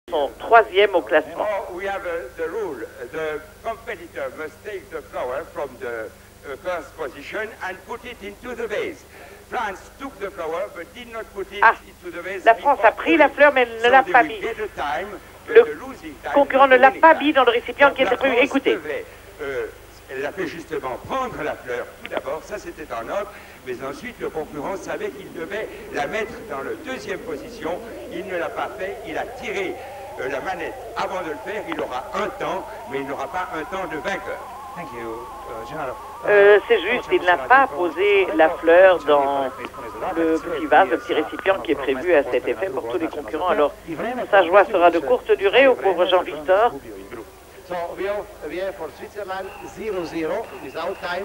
sont troisième au classement. We have the rule. The competitor must take the flower from the first position and put it into the vase. France took the flower but did not put it into the vase. La France a pris la fleur mais elle ne l'a pas mis. Le concurrent ne l'a pas mis dans le récipient qui était prévu. Écoutez. Elle a fait justement prendre la fleur tout d'abord, ça c'était en ordre, mais ensuite le concurrent savait qu'il devait la mettre dans la deuxième position. Il ne l'a pas fait, il a tiré la manette avant de le faire. Il aura un temps, mais il n'aura pas un temps de vainqueur. C'est juste, il n'a pas posé la fleur dans le petit vase, le petit récipient qui est prévu à cet effet pour tous les concurrents. Alors, sa joie sera de courte durée au pauvre Jean-Victor.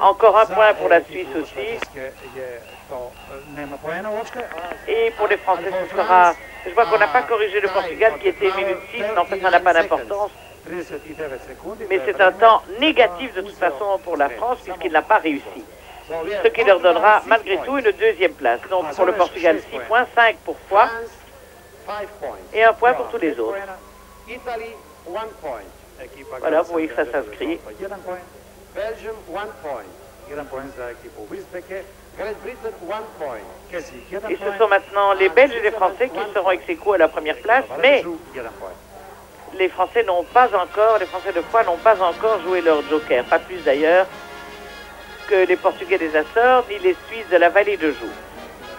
Encore un point pour la Suisse aussi. Et pour les Français, ce sera... Je vois qu'on n'a pas corrigé le Portugal qui était minute 6, mais en fait, ça n'a pas d'importance. Mais c'est un temps négatif de toute façon pour la France puisqu'il n'a pas réussi. Ce qui leur donnera malgré tout une deuxième place. Donc pour le Portugal, 6 points, 5 pour Foix et 1 point pour tous les autres. Voilà, vous voyez que ça s'inscrit. Et ce sont maintenant les Belges et les Français qui seront ex-aequo à la première place, mais les Français n'ont pas encore, les Français de Foix n'ont pas encore joué leur joker, pas plus d'ailleurs que les Portugais des Açores ni les Suisses de la vallée de Joux.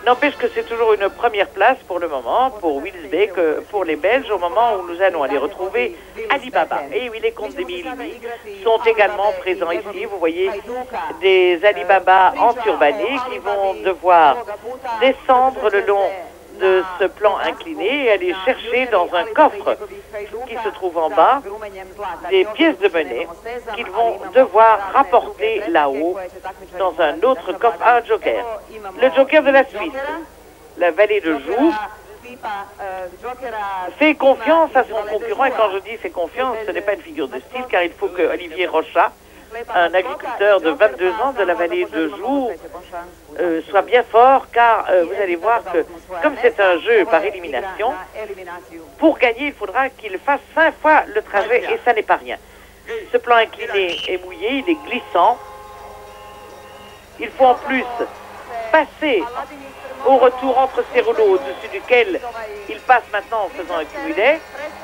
N'empêche que c'est toujours une première place pour le moment, pour Wills Bay, que pour les Belges, au moment où nous allons aller retrouver Alibaba. Et oui, les comtes d'Émile sont également présents ici. Vous voyez des Alibaba en turbané qui vont devoir descendre le long de ce plan incliné et aller chercher dans un coffre qui se trouve en bas des pièces de monnaie qu'ils vont devoir rapporter là-haut dans un autre coffre, un joker. Le joker de la Suisse, la vallée de Joux, fait confiance à son concurrent, et quand je dis fait confiance, ce n'est pas une figure de style, car il faut que Olivier Rochat, un agriculteur de 22 ans de la vallée de Joux, soit bien fort, car vous allez voir que, comme c'est un jeu par élimination, pour gagner, il faudra qu'il fasse 5 fois le trajet, et ça n'est pas rien. Ce plan incliné est mouillé, il est glissant. Il faut en plus passer au retour entre ces rouleaux, au-dessus duquel il passe maintenant en faisant un cumulet.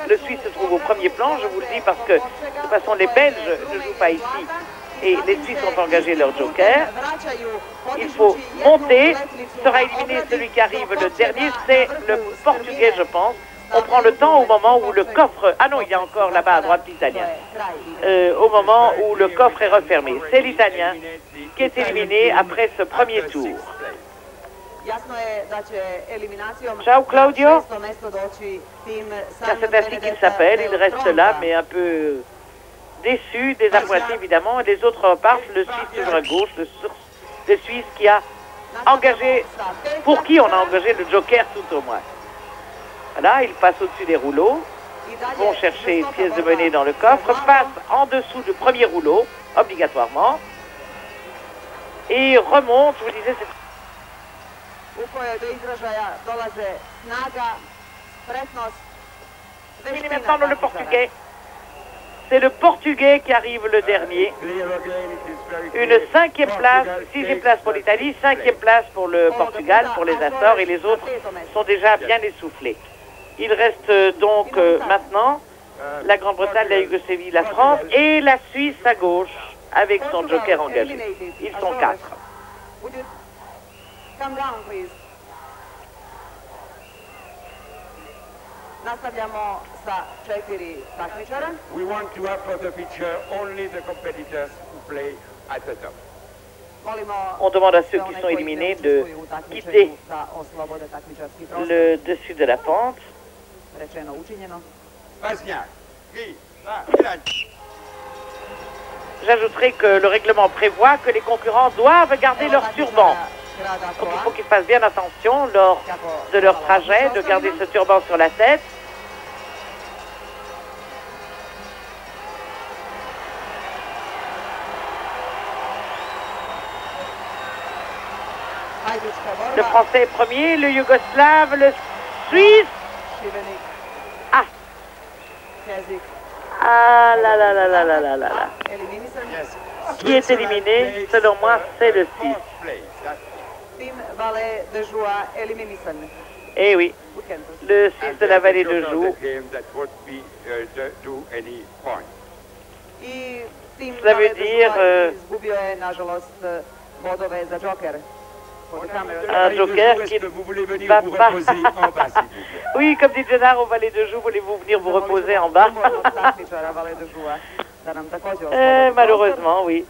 Le Suisse se trouve au premier plan, je vous le dis, parce que de toute façon les Belges ne jouent pas ici et les Suisses ont engagé leur joker. Il faut monter, sera éliminé celui qui arrive le dernier, c'est le Portugais, je pense. On prend le temps au moment où le coffre... Ah non, il y a encore là-bas à droite l'Italien. Au moment où le coffre est refermé. C'est l'Italien qui est éliminé après ce premier tour. Ciao Claudio. Car c'est ainsi qu'il s'appelle. Il reste là, mais un peu déçu, désappointé évidemment. Les autres repartent. Le Suisse toujours à gauche. Le Suisse qui a engagé... Pour qui on a engagé le joker tout au moins. Voilà, ils passent au-dessus des rouleaux, vont chercher une pièce de monnaie dans le coffre, passent en dessous du premier rouleau, obligatoirement, et remontent, je vous disais, c'est maintenant le Portugais. C'est le Portugais qui arrive le dernier. Une 5e place, 6e place pour l'Italie, 5e place pour le Portugal, pour les Açores, et les autres sont déjà bien essoufflés. Il reste donc maintenant la Grande-Bretagne, la Yougoslavie, la France et la Suisse à gauche avec son joker engagé. Ils sont 4. We want to have for the picture only the competitors who play at the top. On demande à ceux qui sont éliminés de quitter le dessus de la pente. J'ajouterai que le règlement prévoit que les concurrents doivent garder leur turban. Donc il faut qu'ils fassent bien attention lors de leur trajet, de garder ce turban sur la tête. Le Français est premier, le Yougoslave, le Suisse. Ah, Ah là là là là là là là là. Yes. Qui est éliminé? Selon moi, c'est le 6. Tim Valet de Joie éliminissan. Eh oui, le 6 de la vallée de Joux. I Tim Ça veut Valet de dire, Joie izgubio je, nažalost, bodove za Joker. Un Joker qui vous voulez venir va vous pas. reposer en bas, s'il vous plaît. Oui, comme dit Gennaro au Valet de Joux, voulez-vous venir vous reposer en bas? Malheureusement, oui.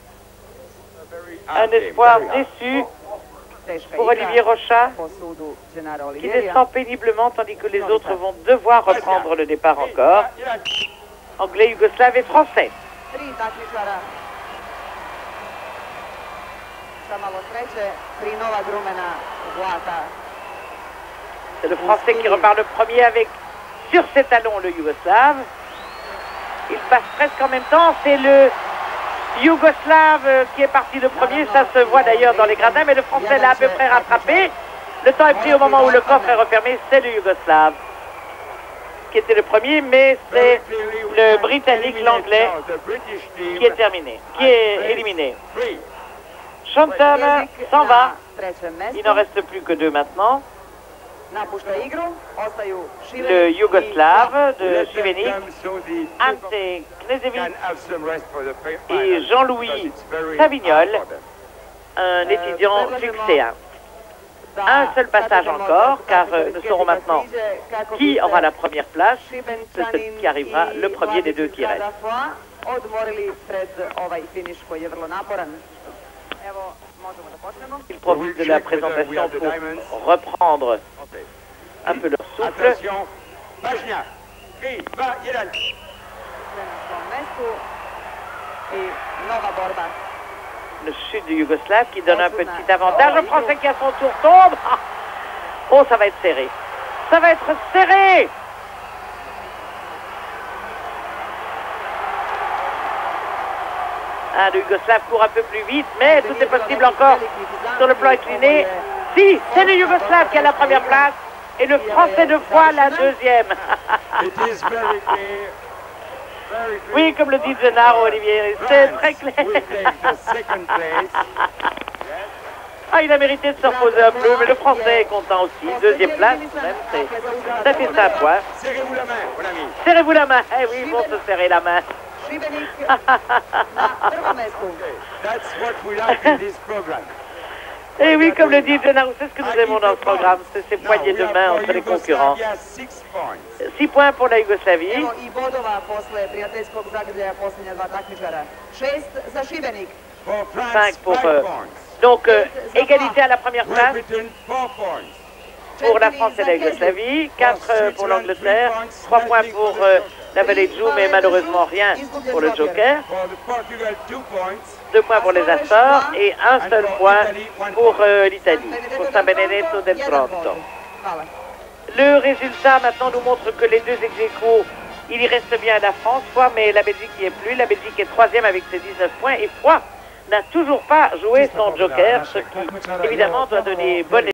Un espoir déçu pour Olivier Rocha, qui descend péniblement tandis que les autres vont devoir reprendre le départ encore. Anglais, Yougoslave et Français. C'est le Français qui repart le premier avec, sur ses talons, le Yougoslave. Il passe presque en même temps. C'est le Yougoslave qui est parti le premier. Ça se voit d'ailleurs dans les gradins, mais le Français l'a à peu près rattrapé. Le temps est pris au moment où le coffre est refermé. C'est le Yougoslave qui était le premier, mais c'est le Britannique, l'Anglais, qui est terminé, qui est éliminé. Shanton s'en va. Il n'en reste plus que deux maintenant. Le Yougoslave de Šibenik, Ante Knežević et Jean-Louis Savignol, un étudiant succéen. Un seul passage encore, car nous saurons maintenant qui aura la première place. C'est celui qui arrivera le premier des deux qui restent. Ils profitent de la présentation pour reprendre un peu leur souffle. Attention, Bajnia, Kri, va, Jedan. Le sud du Yougoslave qui donne un petit avantage. Le Français qui à son tour tombe. Oh, ça va être serré. Ça va être serré. Ah, le Yougoslave court un peu plus vite, mais tout est possible encore sur le plan incliné. Si, c'est le Yougoslave qui a la première place et le Français de foi la deuxième. Oui, comme le dit Gennaro, Olivier, c'est très clair. Ah, il a mérité de se reposer un peu, mais le Français est content aussi. Deuxième place, même, ça fait ça à point. Serrez-vous la main, mon ami. Serrez-vous la main. Eh oui, ils vont se serrer la main. That's what we like in this program. Et oui, comme le dit Gennaro, c'est ce que nous aimons dans ce programme, c'est ces poignées de main entre les concurrents. 6 points pour la Yougoslavie. 5 pour... donc, égalité à la première place pour la France et la Yougoslavie. 4 pour l'Angleterre. 3 points pour la vallée de Joux, mais malheureusement rien pour le Joker. 2 points pour les Açores et un seul point pour l'Italie, pour San Benedetto del Tronto. Le résultat maintenant nous montre que les deux ex-aequo, il y reste bien à la France, Foix, mais la Belgique n'y est plus. La Belgique est troisième avec ses 19 points et Foix n'a toujours pas joué son Joker, ce qui évidemment doit donner bonne